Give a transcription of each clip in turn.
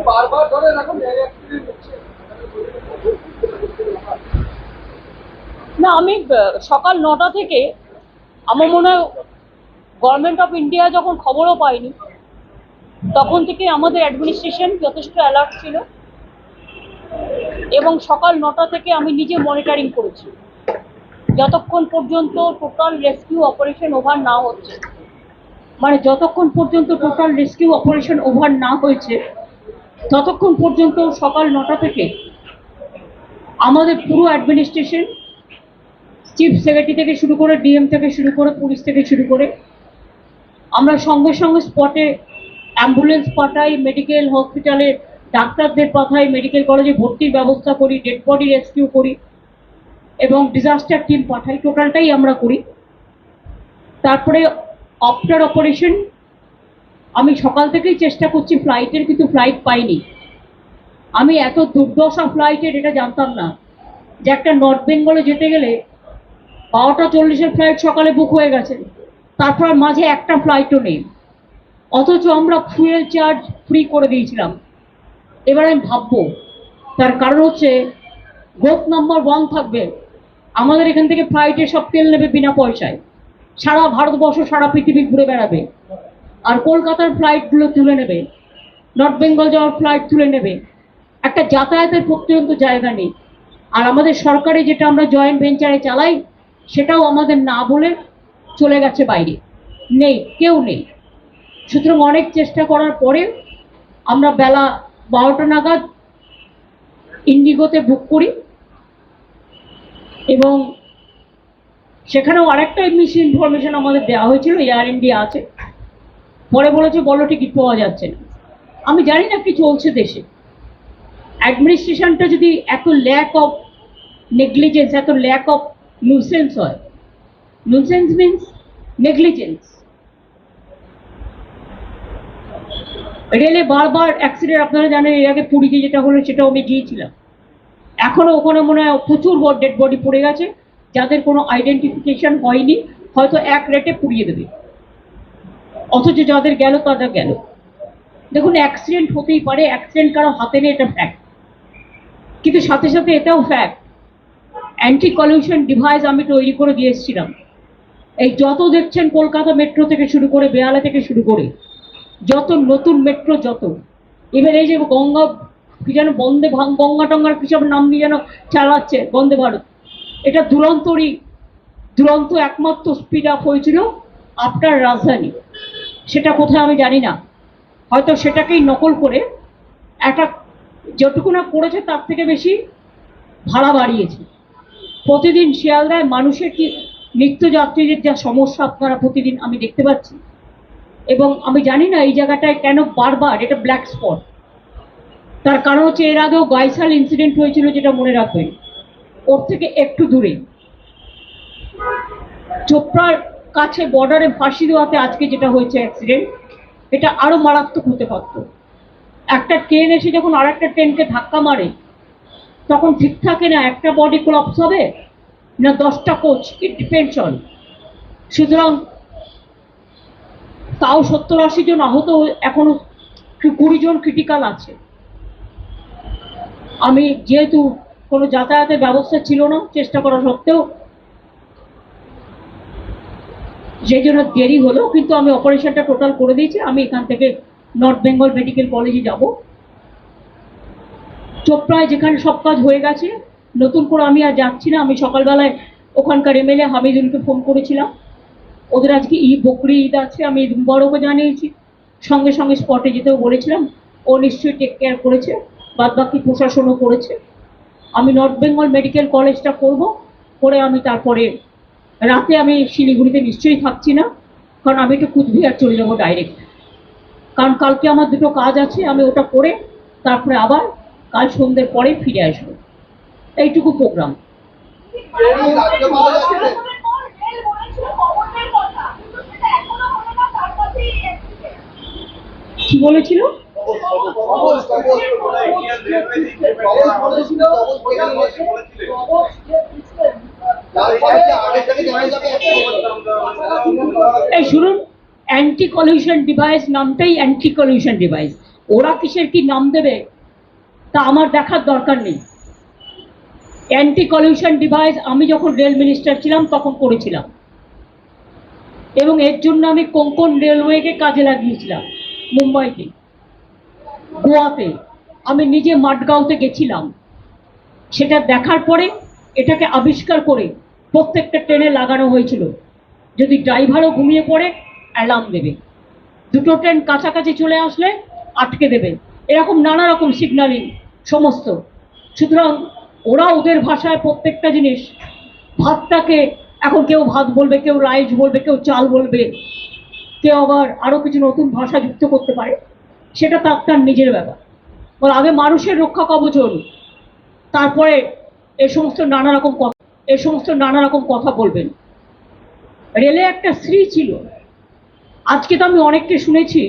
বারবার ধরে এখন না, আমি সকাল 9টা থেকে আমার মনে হয় গভর্নমেন্ট অফ ইন্ডিয়া যখন খবরও পাইনি তখন থেকে আমাদের অ্যাডমিনিস্ট্রেশন যথেষ্ট অ্যালার্ট ছিল এবং সকাল 9টা থেকে আমি নিজে মনিটরিং করেছি যতক্ষণ পর্যন্ত টোটাল রেস্কিউ অপারেশন ওভার না হচ্ছে, মানে যতক্ষণ পর্যন্ত টোটাল রেস্কিউ অপারেশন ওভার না হয়েছে ততক্ষণ পর্যন্ত সকাল 9টা থেকে আমাদের পুরো অ্যাডমিনিস্ট্রেশন, চিফ সেক্রেটারি থেকে শুরু করে ডিএম থেকে শুরু করে পুলিশ থেকে শুরু করে আমরা সঙ্গে সঙ্গে স্পটে অ্যাম্বুলেন্স পাঠাই, মেডিকেল হসপিটালে ডাক্তারদের পাঠাই, মেডিকেল কলেজে ভর্তির ব্যবস্থা করি, ডেড বডি রেস্কিউ করি এবং ডিজাস্টার টিম পাঠাই, টোটালটাই আমরা করি। তারপরে আফটার অপারেশন আমি সকাল থেকেই চেষ্টা করছি ফ্লাইটের, কিন্তু ফ্লাইট পাইনি। আমি এত দুর্দশা ফ্লাইটের এটা জানতাম না যে একটা নর্থ বেঙ্গলে যেতে গেলে 12টা 40-এর ফ্লাইট সকালে বুক হয়ে গেছে, তারপর মাঝে একটা ফ্লাইটও নেই, অথচ আমরা ফুয়েল চার্জ ফ্রি করে দিয়েছিলাম। এবার আমি ভাববো তার কারণ হচ্ছে গ্রোথ নাম্বার 1 থাকবে, আমাদের এখান থেকে ফ্লাইটে সব তেল নেবে বিনা পয়সায়, সারা ভারতবর্ষ সারা পৃথিবী ঘুরে বেড়াবে, আর কলকাতার ফ্লাইটগুলো তুলে নেবে, নর্থ বেঙ্গল যাওয়ার ফ্লাইট তুলে নেবে, একটা যাতায়াতের পর্যন্ত জায়গা নেই। আর আমাদের সরকারে যেটা আমরা জয়েন্ট ভেঞ্চারে চালাই সেটাও আমাদের না বলে চলে গেছে বাইরে, নেই, কেউ নেই। সুতরাং অনেক চেষ্টা করার পরে আমরা বেলা 12টা নাগাদ ইন্ডিগোতে বুক করি এবং সেখানেও আরেকটা মিস ইনফরমেশন আমাদের দেওয়া হয়েছিল, এয়ার ইন্ডিয়া আছে, পরে বলেছে বলো টিকিট পাওয়া যাচ্ছে না। আমি জানি না কি চলছে দেশে, অ্যাডমিনিস্ট্রেশনটা যদি এত ল্যাক অফ নেগলিজেন্স, এত ল্যাক অফ নুসেন্স হয়, নুসেন্স মিনস নেগলিজেন্স। রেলে বারবার অ্যাক্সিডেন্ট, আপনারা জানেন এর আগে পুরীতে যেটা হলো সেটাও আমি গিয়েছিলাম, এখনো ওখানে মনে হয় প্রচুর ডেড বডি পড়ে গেছে যাদের কোনো আইডেন্টিফিকেশন হয়নি, হয়তো এক রেটে পুড়িয়ে দেবে, অথচ যাদের গেল তাদের গেল। দেখুন, অ্যাক্সিডেন্ট হতেই পারে, অ্যাক্সিডেন্ট কারো হাতে নেই এটা ফ্যাক্ট, কিন্তু সাথে সাথে এটাও ফ্যাক্ট অ্যান্টি কলিউশন ডিভাইস আমি তৈরি করে দিয়ে এসেছিলাম। এই যত দেখছেন কলকাতা মেট্রো থেকে শুরু করে, বেহালা থেকে শুরু করে যত নতুন মেট্রো, যত এবার এই যে গঙ্গা কি যেন বন্দে গঙ্গা টঙ্গার কিসব নাম দিয়ে যেন চালাচ্ছে বন্দে ভারত, এটা দুরন্ত একমাত্র স্পিড আপ হয়েছিল আফটার রাজধানী। সেটা কোথায় আমি জানি না, হয়তো সেটাকেই নকল করে একটা যেটুকু না করেছে তার থেকে বেশি ভাড়া বাড়িয়েছে। প্রতিদিন শিয়ালদায় মানুষের কি নিত্যযাত্রীদের যা সমস্যা আপনারা প্রতিদিন আমি দেখতে পাচ্ছি, এবং আমি জানি না এই জায়গাটায় কেন বারবার এটা ব্ল্যাক স্পট। তার কারণ হচ্ছে এর আগেও গাইসাল ইনসিডেন্ট হয়েছিল, যেটা মনে রাখবেন, ওর থেকে একটু দূরে চোপড়ার কাছে বর্ডারে ফাঁসি দেওয়াতে আজকে যেটা হয়েছে অ্যাক্সিডেন্ট, এটা আরো মারাত্মক হতে পারত। একটা ট্রেন এসে যখন আর একটা ট্রেনকে ধাক্কা মারে তখন ঠিক থাকে না একটা বডি কোলাপস হবে না 10টা কোচ, ইট ডিপেন্ডস অন। সুতরাং তাও 70-80 জন আহত, এখনো 20 জন ক্রিটিক্যাল আছে। আমি যেহেতু কোনো যাতায়াতের ব্যবস্থা ছিল না, চেষ্টা করা সত্ত্বেও সেই জন্য দেরি হলো, কিন্তু আমি অপারেশনটা টোটাল করে দিয়েছি। আমি এখান থেকে নর্থ বেঙ্গল মেডিকেল কলেজে যাব। চোপড়ায় যেখানে সব কাজ হয়ে গেছে, নতুন করে আমি আর যাচ্ছি না। আমি সকালবেলায় ওখানকার এমএলএ হামিদুলকে ফোন করেছিলাম, ওদের আজকে বকরি ঈদ আছে, আমি ঈদ মুবারকও জানিয়েছি, সঙ্গে সঙ্গে স্পটে যেতেও বলেছিলাম, ও নিশ্চয়ই টেক কেয়ার করেছে, বাদ বাকি প্রশাসনও করেছে। আমি নর্থ বেঙ্গল মেডিকেল কলেজটা করব, করে আমি তারপরে রাতে আমি শিলিগুড়িতে নিশ্চয়ই থাকছি না, কারণ আমি একটু কুচবিহার চলে যাবো ডাইরেক্ট, কারণ কালকে আমার দুটো কাজ আছে, আমি ওটা করে তারপরে আবার কাল সন্ধ্যের পরে ফিরে আসবো। এইটুকু প্রোগ্রাম। কি বলেছিল? এই শুনুন, অ্যান্টি কলিউশন ডিভাইস নামটাই অ্যান্টি কলিউশন ডিভাইস, ওরা কিসের কি নাম দেবে তা আমার দেখার দরকার নেই। অ্যান্টি কলিউশন ডিভাইস আমি যখন রেল মিনিস্টার ছিলাম তখন করেছিলাম, এবং এর জন্য আমি কোঙ্কন রেলওয়েকে কাজে লাগিয়েছিলাম। মুম্বাইতে, গোয়াতে, আমি নিজে মাডগাঁওতে গেছিলাম, সেটা দেখার পরে এটাকে আবিষ্কার করে প্রত্যেকটা ট্রেনে লাগানো হয়েছিল, যদি ড্রাইভারও ঘুমিয়ে পড়ে অ্যালার্ম দেবে, দুটো ট্রেন কাছাকাছি চলে আসলে আটকে দেবে, এরকম নানা রকম সিগন্যালিং সমস্ত। সুতরাং ওরা ওদের ভাষায় প্রত্যেকটা জিনিস, ভাতটাকে এখন কেউ ভাত বলবে, কেউ রাইস বলবে, কেউ চাল বলবে, কেউ আবার আরও কিছু নতুন ভাষা যুক্ত করতে পারে, সেটা তার নিজের ব্যাপার। বল আগে মানুষের রক্ষা কবচ, তারপরে এ সমস্ত নানা রকম কথা বলবেন। রেলে একটা স্ত্রী ছিল, আজকে তো আমি অনেককে শুনেছি,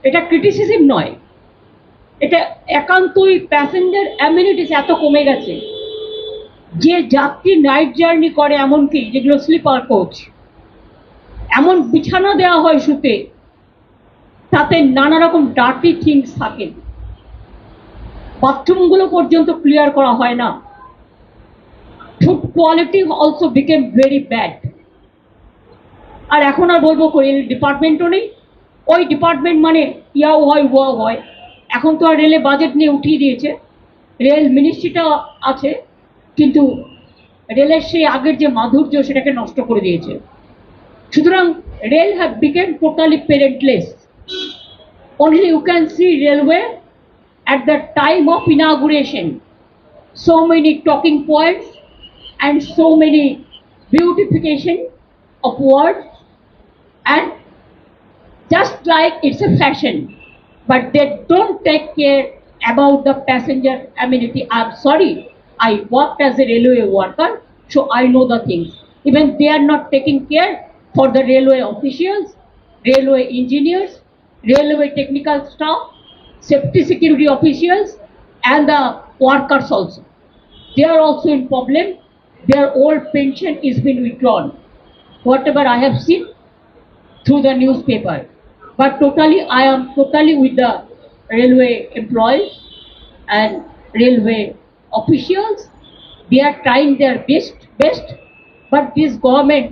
এটা ক্রিটিসিজম নয়, এটা একান্তই প্যাসেঞ্জার অ্যামিনিটিস এত কমে গেছে যে যাত্রী নাইট জার্নি করে, এমনকি যেগুলো স্লিপার কোচ, এমন বিছানা দেওয়া হয় শুতে, তাতে নানা রকম ডার্টি থিংস থাকে, বাথরুমগুলো পর্যন্ত ক্লিয়ার করা হয় না, food quality also became very bad. আর এখন আর বলবো রেল ডিপার্টমেন্টও নেই, ওই ডিপার্টমেন্ট মানে ইয়াও হয় ওয়াও হয়, এখন তো আর রেলে বাজেট নিয়ে উঠিয়ে দিয়েছে, রেল মিনিস্ট্রিটা আছে, কিন্তু রেলের সেই আগের যে মাধুর্য সেটাকে নষ্ট করে দিয়েছে। সুতরাং rail have become totally parentless. Only you can see railway at the time of inauguration, so many talking points and so many beautification of words, and just like it's a fashion, but they don't take care about the passenger amenity. I'm sorry, I worked as a railway worker, so I know the things. Even they are not taking care for the railway officials, railway engineers, railway technical staff, safety security officials, and the workers also. They are also in problem. Their old pension is been withdrawn, whatever I have seen through the newspaper. But totally, I am totally with the railway employees and railway officials. They are trying their best, but this government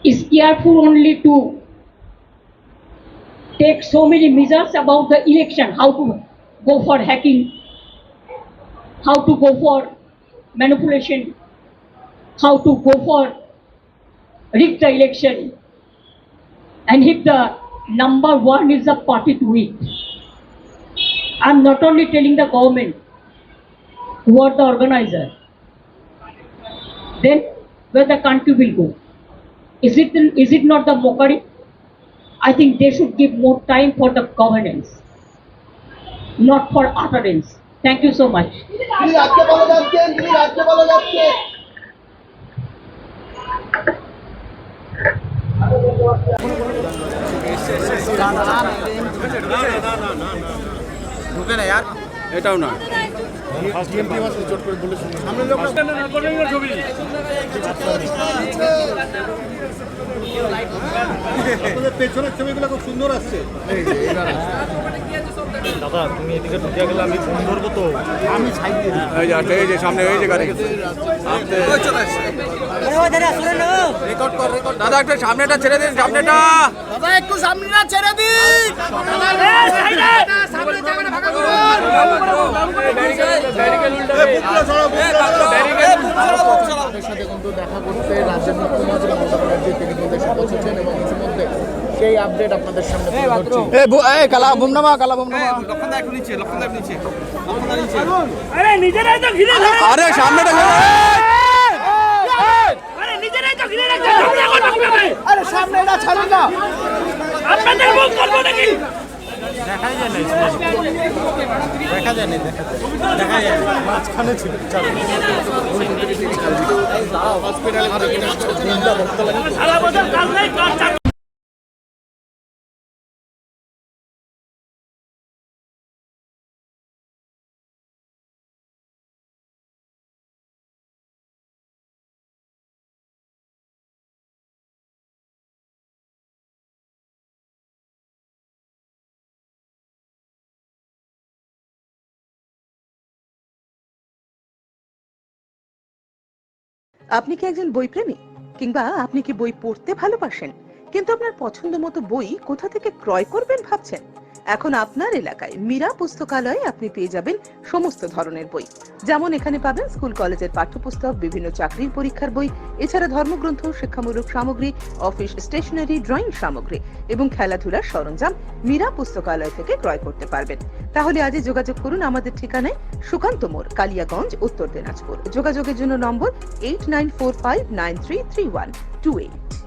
is careful only to take so many measures about the election, how to go for hacking, how to go for manipulation, how to go for rig the election, and if the number one is the party to it. I'm not only telling the government who are the organizer, then where the country will go. Is it not the mockery? I think they should give more time for the governance, not for utterance. Thank you so much. ঢুকে না यार, এটাও না পেছনের ছবিগুলো খুব সুন্দর আসছে। দাদা তুমি এদিকে ঢুকে গেলে আমি ফোন ধরবো তো, আমি সাইড দিয়ে এই যে সামনে এই যে গাড়ি রেকর্ড কর দাদা, একটা সামনেটা ছেড়ে দিন, সামনেটা দাদা একটু সামনেটা ছেড়ে দিন। তাদের সাথে কিন্তু দেখা করতে রাজ্যের মুখ্যমন্ত্রী মমতা ব্যানার্জি তিনি কিন্তু এসে পৌঁছেছেন এবং ইতিমধ্যে সেই আপডেট আপনাদের সামনে তুলে ধরছি। আরে সামনেটা আরে সামনেটা ছাড়ুন না। মাঝখানে ছিল হসপিটালে আপনি কি একজন বইপ্রেমী, কিংবা আপনি কি বই পড়তে ভালোবাসেন কিন্তু আপনার পছন্দ মতো বই কোথা থেকে ক্রয় করবেন ভাবছেন? এখন আপনার এলাকায় মীরা পুস্তকালয়ে আপনি পেয়ে যাবেন সমস্ত ধরনের বই। যেমন এখানে পাবেন স্কুল কলেজের পাঠ্যপুস্তক, বিভিন্ন চাকরির পরীক্ষার বই, এছাড়া ধর্মগ্রন্থ, শিক্ষামূলক সামগ্রী, অফিস স্টেশনারি, ড্রয়িং সামগ্রী এবং খেলাধুলার সরঞ্জাম মীরা পুস্তকালয় থেকে ক্রয় করতে পারবেন। তাহলে আজই যোগাযোগ করুন আমাদের ঠিকানায়, সুকান্ত মোড়, কালিয়াগঞ্জ, উত্তর দিনাজপুর। যোগাযোগের জন্য নম্বর 8945933128।